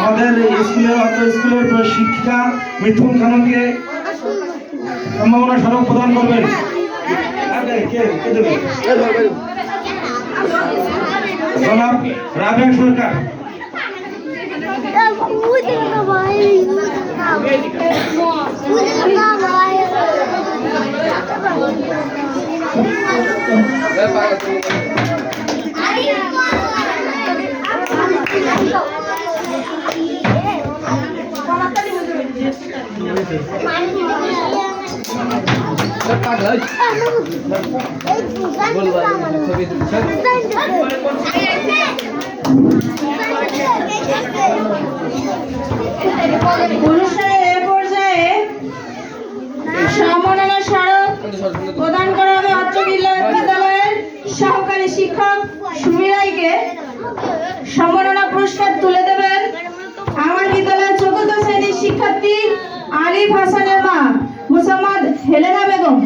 আমাদের স্কুলের শিক্ষিকা মিঠুন খানমকে সম্ভাবনা স্মারক প্রদান করবেন। জনাব রাবেয়া সরকার। অনুষ্ঠানের পর্যায়ে সম্মাননা স্মারক প্রদান করা হবে উচ্চ বিদ্যালয়ের সহকারী শিক্ষক সুমি রায়কে। সম্মাননা পুরস্কার তুলে দেবেন আমার বিদ্যালয়ের চতুর্থ শ্রেণীর শিক্ষার্থী আলিফ হাসানের মা মুসাম্মদ হেলেনা বেগম।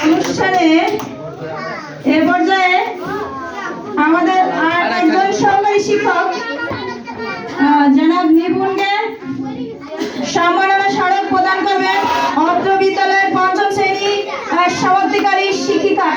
অনুষ্ঠানে এ পর্যায়ে আমাদের আর একজন সহকারী শিক্ষক জনাব নিপুণকে সম্মাননা স্মারক প্রদান করবেন অত্র বিদ্যালয়ের পঞ্চম শ্রেণী সমাপ্তিকারী শিক্ষিকা